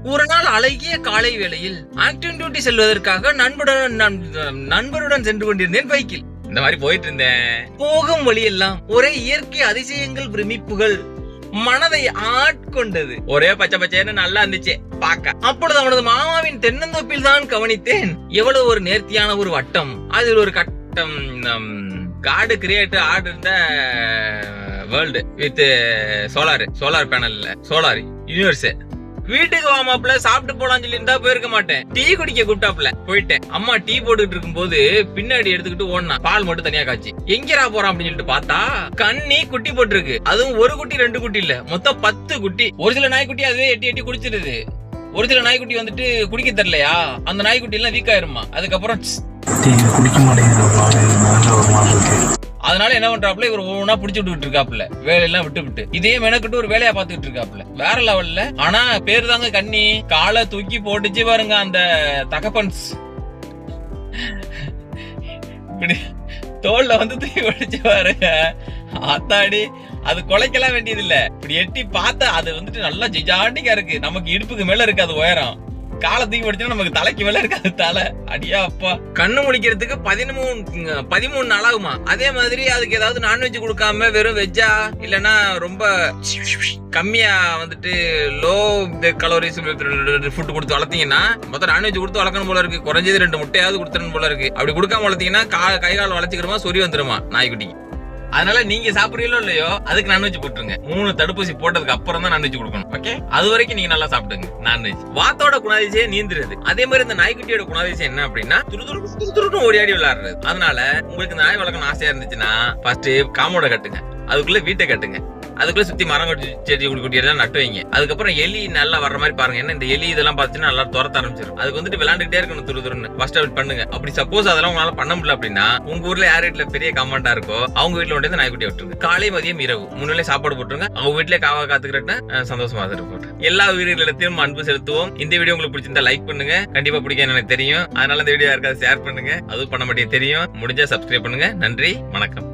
ஒரு நாள் அழகிய காலை வேளையில் ஆக்டிவ் டியூட்டி செல்வதற்காக நண்பருடன் சென்று கொண்டிருந்தேன் பைக்கில். இந்த மாதிரி போயிட்டு இருந்தேன். போகும் வழியெல்லாம் ஒரே இயற்கை அதிசயங்கள், பிரமிப்புகள் மனதை ஆட்கொண்டது. ஒரே பச்சை பச்சைன்னு நல்லா இருந்துச்சு பாக்க. அப்பொழுது அவனது மாமாவின் தென்னந்தோப்பில் தான் கவனித்தேன். எவ்வளவு ஒரு நேர்த்தியான ஒரு வட்டம், அதில் ஒரு கட்டம் காடு கிரியேட் ஆடு இருந்த வேர்ல்டு வித் சோலார் பேனல்ல சோலார் யூனிவர்ஸ். வீட்டுக்கு வாமாப்ல சாப்பிட்டு போலான்னு சொல்லி இருந்தா போயிருக்க மாட்டேன். டீ குடிக்க கூப்பிட்டாப்ல போயிட்டேன். அம்மா டீ போட்டுட்டு இருக்கும் போது பின்னாடி எடுத்துக்கிட்டு ஓடனா, பால் மட்டும் தனியா காய்ச்சி. எங்கரா போறான் அப்படின்னு சொல்லிட்டு பார்த்தா கண்ணி குட்டி போட்டிருக்கு. அதுவும் ஒரு குட்டி 2 குட்டி இல்ல, மொத்தம் 10 குட்டி. ஒரு சில நாய்க்குட்டி அதுவே எட்டி குடிச்சிருது. ஒரு சில நாய்க்குட்டி வந்துட்டு குடிக்க தெரியலையா, அந்த நாய்க்குட்டி எல்லாம் வீக் ஆயிருமா. அதுக்கப்புறம் குடிக்க மாட்டேங்குது. அதனால என்ன பண்றாப்புல, இவர் ஒவ்வொன்னா பிடிச்சு விட்டுக்கிட்டு இருக்காப்புல, வேலையெல்லாம் விட்டு இதே மெனக்கிட்டு ஒரு வேலையா பாத்துக்கிட்டு இருக்காப்புல. வேற லெவல்ல. ஆனா பேரு தாங்க கண்ணி. காலை தூக்கி போட்டுச்சு பாருங்க அந்த தகப்பன்ஸ். இப்படி தோல்ல வந்து தூக்கி போட்டுச்சு பாருங்க. அத்தாடி, அது குலைக்கலாம் வேண்டியது இல்ல. இப்படி எட்டி பார்த்தா அது வந்துட்டு நல்லா ஜிஜாண்டிக்கா இருக்கு. நமக்கு இடுப்புக்கு மேல இருக்கு அது உயரம். காலை தூக்கி படிச்சா நமக்கு தலைக்கு மேல இருக்காது தலை. அடியா அப்பா. கண்ணு முடிக்கிறதுக்கு 13 நாள் ஆகுமா. அதே மாதிரி அதுக்கு ஏதாவது நான்வெஜ் கொடுக்காம வெறும் வெஜ்ஜா இல்லன்னா ரொம்ப கம்மியா வந்துட்டு லோ கலோரிஸ் ஃபுட் கொடுத்து வளர்த்தீங்கன்னா, மொத்தம் நான்வெஜ் கொடுத்து வளர்க்கணும் போல இருக்கு. குறைஞ்சது 2 முட்டையாவது கொடுத்துடணும் போல இருக்கு. அப்படி கொடுக்காம வளர்த்தீங்கன்னா கை கால் வளர்ச்சிக்கிறமா சொறி வந்துருமா நாய்க்குட்டி. அதனால நீங்க சாப்பிடுறீங்களோ இல்லையோ, அதுக்கு நான்வெஜ் போட்டுருங்க. 3 தடுப்பூசி போட்டதுக்கு அப்புறம் தான் நான்வெஜ் கொடுக்கணும். ஓகே, அது வரைக்கும் நீங்க நல்லா சாப்பிடுங்க நான்வெஜ். வாத்தோட குணாதிசயம் நீந்துறது. அதே மாதிரி இந்த நாய்க்குட்டியோட குணாதிசயம் என்ன அப்படின்னா, துருதுருன்னு ஓடியாடி விளையாடுறது. அதனால உங்களுக்கு நாய் வளர்க்கணும் ஆசையா இருந்துச்சுன்னா ஃபர்ஸ்ட் காமோட கட்டுங்க, அதுக்குள்ள வீட்டை கட்டுங்க, அதுக்குள்ள சுத்தி மரம் செடி குட்டி எல்லாம் நட்டு வைங்க. அதுக்கப்புறம் எலி நல்லா வர்ற மாதிரி பாருங்க. ஏன்னா இந்த எலி இதெல்லாம் பார்த்துன்னா நல்லா துரத்த ஆரம்பிச்சிடும். அதுக்கு வந்துட்டு விளையாண்டுட்டே இருக்கணும் துருதுருன்னு. ஃபர்ஸ்ட் அவுட் பண்ணுங்க. அப்படி சப்போஸ் அதெல்லாம் உங்களால பண்ண முடியல அப்படின்னா, உங்க ஊர்ல யார் வீட்டுல பெரிய கமெண்டா இருக்கோ அவங்க வீட்டுல கொண்டு நாய்க்குட்டி விட்டுருங்க. காலை மதியம் இரவு 3 வேளை சாப்பாடு போட்டுருங்க. அவங்க வீட்டுல காவா காத்துக்கிறேன்னா சந்தோஷமா போட்டு எல்லா உயிரினத்திலும் அன்பு செலுத்துவோம். இந்த வீடியோ உங்களுக்கு பிடிச்சிருந்தா லைக் பண்ணுங்க. கண்டிப்பா பிடிக்கும் எனக்கு தெரியும். அதனால இந்த வீடியோ யாருக்காவது ஷேர் பண்ணுங்க. அதுவும் பண்ண மாட்டேங்க தெரியும். முடிஞ்சா சப்ஸ்கிரைப் பண்ணுங்க. நன்றி, வணக்கம்.